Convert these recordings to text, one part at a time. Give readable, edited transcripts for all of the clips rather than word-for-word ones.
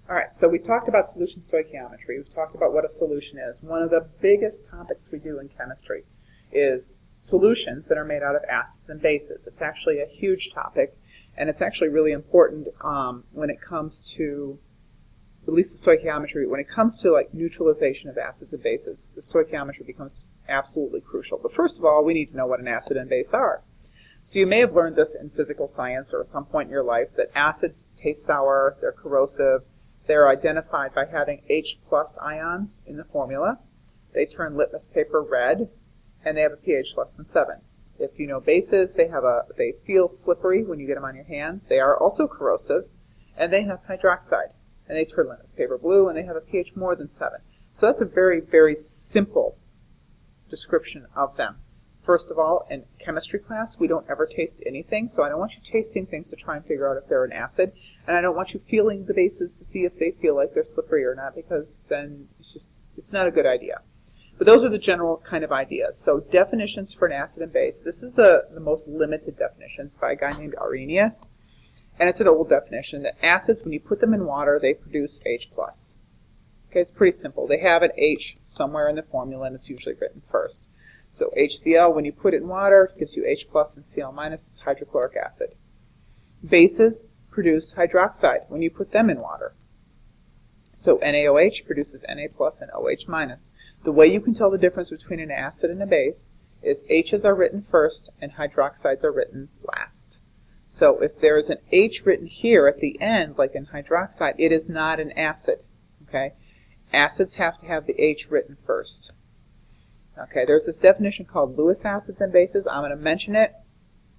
All right, so we talked about solution stoichiometry. We've talked about what a solution is. One of the biggest topics we do in chemistry is solutions that are made out of acids and bases. It's actually a huge topic, and it's actually really important when it comes to, at least the stoichiometry, when it comes to like neutralization of acids and bases, the stoichiometry becomes absolutely crucial. But first of all, we need to know what an acid and base are. So you may have learned this in physical science or at some point in your life, that acids taste sour, they're corrosive, they're identified by having H plus ions in the formula. They turn litmus paper red, and they have a pH less than 7. If you know bases, they feel slippery when you get them on your hands. They are also corrosive, and they have hydroxide, and they turn litmus paper blue, and they have a pH more than 7. So that's a very, very simple description of them. First of all, in chemistry class, we don't ever taste anything, so I don't want you tasting things to try and figure out if they're an acid, and I don't want you feeling the bases to see if they feel like they're slippery or not, because then it's not a good idea. But those are the general kind of ideas. So definitions for an acid and base. This is the most limited definitions by a guy named Arrhenius, and it's an old definition that acids, when you put them in water, they produce H+. Okay, it's pretty simple. They have an H somewhere in the formula, and it's usually written first. So HCl, when you put it in water, gives you H+, and Cl-, it's hydrochloric acid. Bases produce hydroxide when you put them in water. So NaOH produces Na+ and OH-. The way you can tell the difference between an acid and a base is H's are written first and hydroxides are written last. So if there is an H written here at the end, like in hydroxide, it is not an acid. Okay? Acids have to have the H written first. Okay, there's this definition called Lewis acids and bases. I'm going to mention it.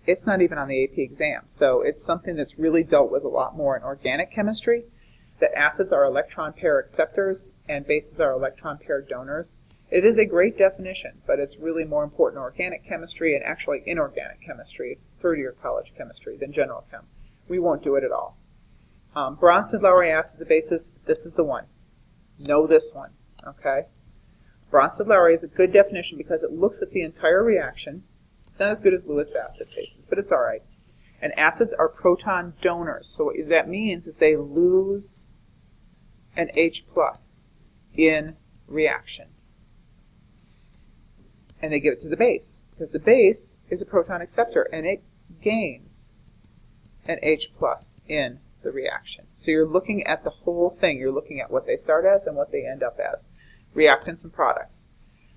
It's not even on the AP exam, so it's something that's really dealt with a lot more in organic chemistry, that acids are electron pair acceptors and bases are electron pair donors. It is a great definition, but it's really more important in organic chemistry and actually inorganic chemistry, third-year college chemistry, than general chem. We won't do it at all. Bronsted-Lowry acids and bases, this is the one. Know this one, okay? Bronsted-Lowry is a good definition because it looks at the entire reaction. It's not as good as Lewis acid bases, but it's all right. And acids are proton donors. So what that means is they lose an H+ in reaction. And they give it to the base, because the base is a proton acceptor, and it gains an H+ in the reaction. So you're looking at the whole thing. You're looking at what they start as and what they end up as. Reactants and products.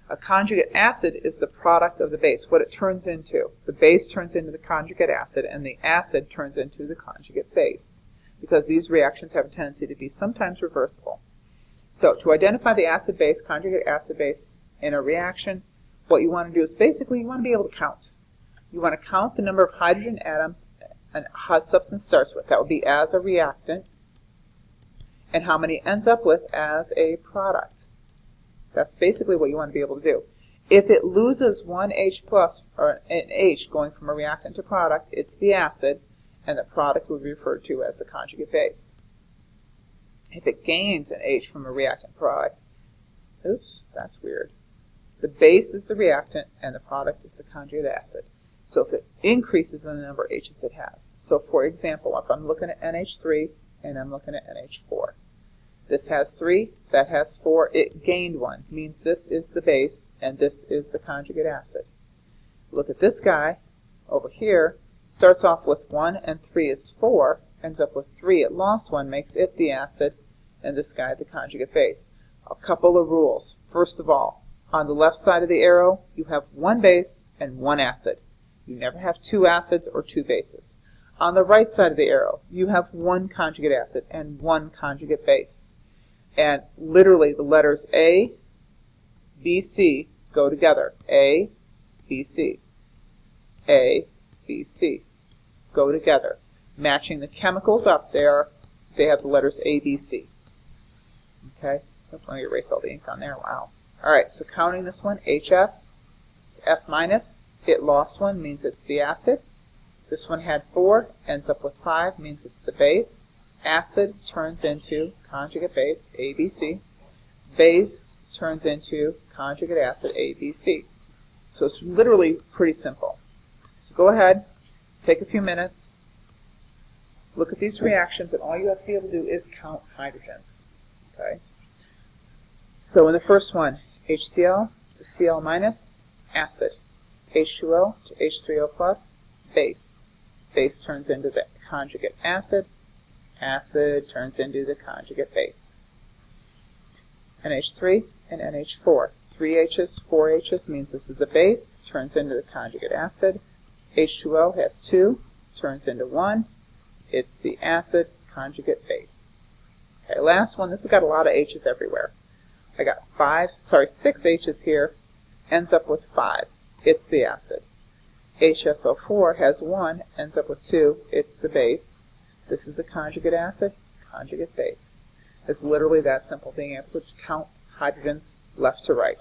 A conjugate acid is the product of the base, what it turns into. The base turns into the conjugate acid, and the acid turns into the conjugate base, because these reactions have a tendency to be sometimes reversible. So to identify the acid-base, conjugate acid-base in a reaction, what you want to do is basically you want to be able to count. You want to count the number of hydrogen atoms a substance starts with. That would be as a reactant, and how many it ends up with as a product. That's basically what you want to be able to do. If it loses one H+, or an H going from a reactant to product, it's the acid, and the product would be referred to as the conjugate base. If it gains an H from a reactant product, oops, that's weird. The base is the reactant, and the product is the conjugate acid. So if it increases in the number of H's it has. So for example, if I'm looking at NH3 and I'm looking at NH4. This has 3, that has 4, it gained 1. Means this is the base and this is the conjugate acid. Look at this guy over here, starts off with 1 and 3 is 4, ends up with 3, it lost 1, makes it the acid, and this guy the conjugate base. A couple of rules. First of all, on the left side of the arrow, you have 1 base and 1 acid. You never have 2 acids or 2 bases. On the right side of the arrow, you have 1 conjugate acid and 1 conjugate base. And literally the letters A, B, C go together. A, B, C. A, B, C go together. Matching the chemicals up there, they have the letters A, B, C. Okay? Let me erase all the ink on there. Wow. All right, so counting this one, HF, it's F-, it lost 1, means it's the acid. This one had 4, ends up with 5, means it's the base. Acid turns into conjugate base, ABC. Base turns into conjugate acid, ABC. So it's literally pretty simple. So go ahead, take a few minutes, Look at these reactions, and all you have to be able to do is count hydrogens. Okay. So in the first one, HCl to Cl minus, acid. H2O to H3O plus, base. Base turns into the conjugate acid. Acid turns into the conjugate base. NH3 and NH4. 3 H's, 4 H's means this is the base, turns into the conjugate acid. H2O has 2, turns into 1. It's the acid conjugate base. Okay, last one. This has got a lot of H's everywhere. I got 6 H's here, ends up with 5. It's the acid. HSO4 has 1, ends up with 2. It's the base. This is the conjugate acid, conjugate base. It's literally that simple, being able to count hydrogens left to right.